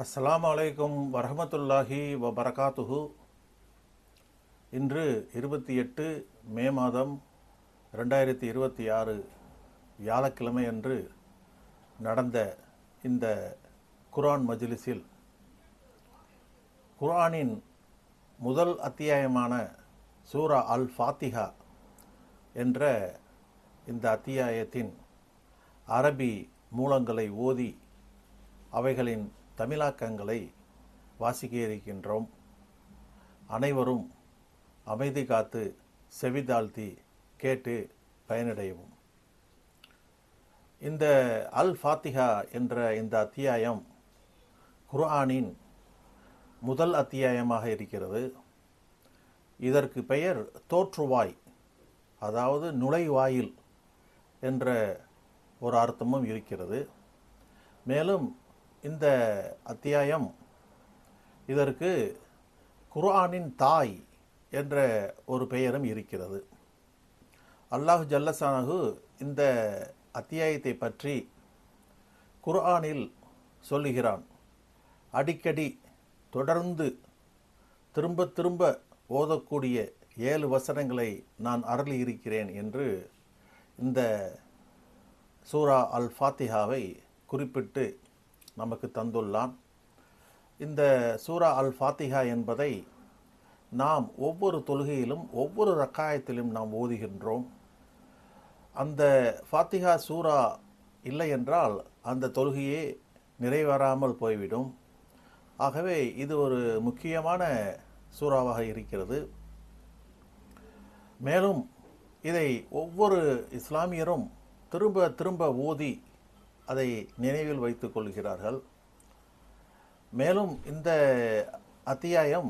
அஸ்ஸலாமு அலைக்கும் வரஹ்மத்துல்லாஹி வபரகாத்துஹு. இன்று 28 மே மாதம் 2026 வியாழக்கிழமை அன்று நடந்த இந்த குர்ஆன் மஜ்லிஸில் குர்ஆனின் முதல் அத்தியாயமான சூரா அல் ஃபாத்திஹா என்ற இந்த அத்தியாயத்தின் அரபி மூலங்களை ஓதி அவைகளின் தமிழாக்கங்களை வாசிக்க இருக்கின்றோம். அனைவரும் அமைதி காத்து செவிதாழ்த்தி கேட்டு பயனடையவும். இந்த அல் ஃபாத்திஹா என்ற இந்த அத்தியாயம் குர்ஆனின் முதல் அத்தியாயமாக இருக்கிறது. இதற்கு பெயர் தோற்றுவாய், அதாவது நுழைவாயில் என்ற ஒரு அர்த்தமும் இருக்கிறது. மேலும் இந்த அத்தியாயம் இதற்கு குர்ஆனின் தாய் என்ற ஒரு பெயரும் இருக்கிறது. அல்லாஹ் ஜல்லஷானஹு இந்த அத்தியாயத்தை பற்றி குர்ஆனில் சொல்லுகிறான். அடிக்கடி தொடர்ந்து திரும்ப திரும்ப ஓதக்கூடிய 7 வசனங்களை நான் அருளி இருக்கிறேன் என்று இந்த சூரா அல் ஃபாத்திஹாவை குறிப்பிட்டு நமக்கு தந்துள்ளான். இந்த சூரா அல் ஃபாத்திஹா என்பதை நாம் ஒவ்வொரு தொழுகையிலும் ஒவ்வொரு ரக்காயத்திலும் நாம் ஓதுகின்றோம். அந்த ஃபாத்திஹா சூரா இல்லை என்றால் அந்த தொழுகையே நிறைவேறாமல் போய்விடும். ஆகவே இது ஒரு முக்கியமான சூறாவாக இருக்கிறது. மேலும் இதை ஒவ்வொரு இஸ்லாமியரும் திரும்ப திரும்ப ஓதி அதை நினைவில் வைத்துக் கொள்கிறார்கள். மேலும் இந்த அத்தியாயம்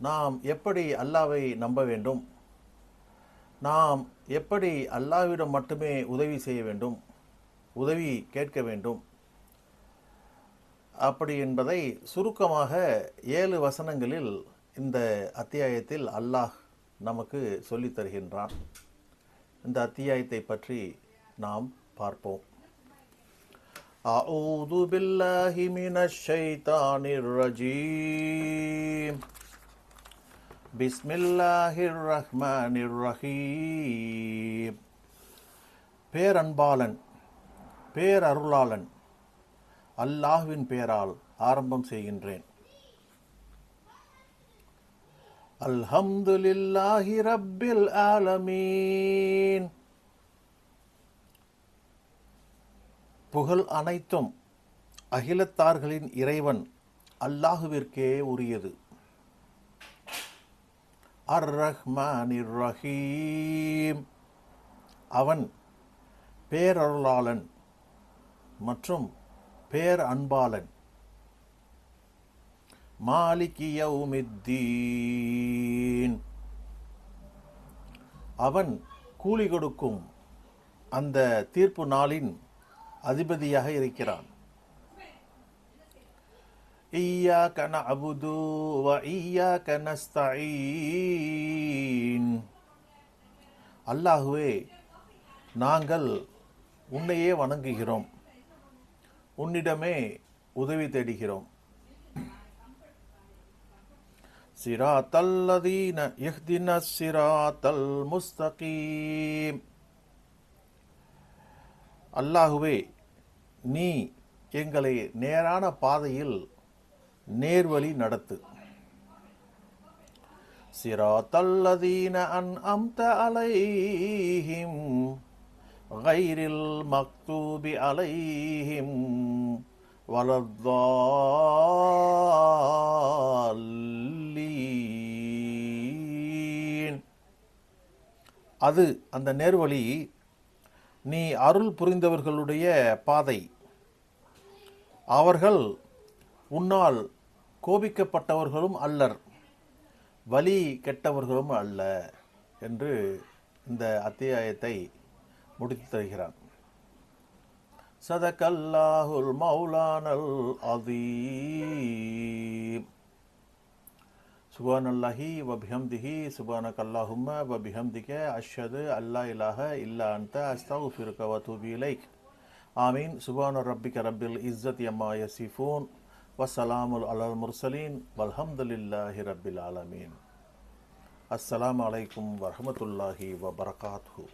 நாம் எப்படி அல்லாஹ்வை நம்ப வேண்டும், நாம் எப்படி அல்லாஹ்விடம் மட்டுமே உதவி செய்ய வேண்டும், உதவி கேட்க வேண்டும் அப்படி என்பதை சுருக்கமாக 7 வசனங்களில் இந்த அத்தியாயத்தில் அல்லாஹ் நமக்கு சொல்லித் தருகின்றான். இந்த அத்தியாயத்தை பற்றி நாம் பார்ப்போம். அஊது பில்லாஹி மினஷ் ஷைத்தானிர் ரஜீம். பிஸ்மில்லாஹிர் ரஹ்மானிர் ரஹீம். பேரன்பாளன் பேரருளாளன் அல்லாஹ்வின் பெயரால் ஆரம்பம் செய்கின்றேன். அல்ஹம்துலில்லாஹி ரப்பில் ஆலமீன். புகழ் அனைத்தும் அகிலத்தார்களின் இறைவன் அல்லாஹுவிற்கே உரியது. அர் ரஹ்மானிர் ரஹீம். அவன் பேரருளாளன் மற்றும் பேர் அன்பாளன். மாலிகி யௌமித்தீன். அவன் கூலி கொடுக்கும் அந்த தீர்ப்பு நாளின் அதிபதியாக இருக்கிறான். இய்யாக நஅபுது வ இய்யாக நஸ்தஈன். அல்லாஹுவே, நாங்கள் உன்னையே வணங்குகிறோம், உன்னிடமே உதவி தேடுகிறோம். சிராத்தல்லதீன இஹ்தினஸ் சிராத்தல் முஸ்தகீம். அல்லாஹுவே, நீ எங்களை நேரான பாதையில் நேர்வழி நடத்து. சிராத்தல்லதீன அன்அம்த அலைஹிம் கைரில் மக்தூபி அலைஹிம் வலத்தால்லீன். அது அந்த நேர்வழி நீ அருள் புரிந்தவர்களுடைய பாதை. அவர்கள் உன்னால் கோபிக்கப்பட்டவர்களும் அல்லர், வழி கெட்டவர்களும் அல்ல என்று இந்த அத்தியாயத்தை முடித்து தருகிறான். சதகல்லாஹுல் மௌலானல் அதீம். சுப்ஹானல்லாஹி வ பிஹம்திஹி சுப்ஹானக்கல்லாஹும்ம வ பிஹம்திக அஷ்ஹது அல்லா இலாஹ இல்லா அன்த அஸ்தக்ஃபிருக வ அத்தூபு இலைக். ஆமீன். சுப்ஹான ரப்பிக ரப்பில் இஸ்ஸத்தி அம்மா யசிஃபூன் வஸ்ஸலாமுல் அலல் முர்சலீன் வல்ஹம்துலில்லாஹி ரப்பில் ஆலமீன். அஸ்ஸலாமு அலைக்கும் வரஹ்மத்துல்லாஹி வபரகாத்துஹு.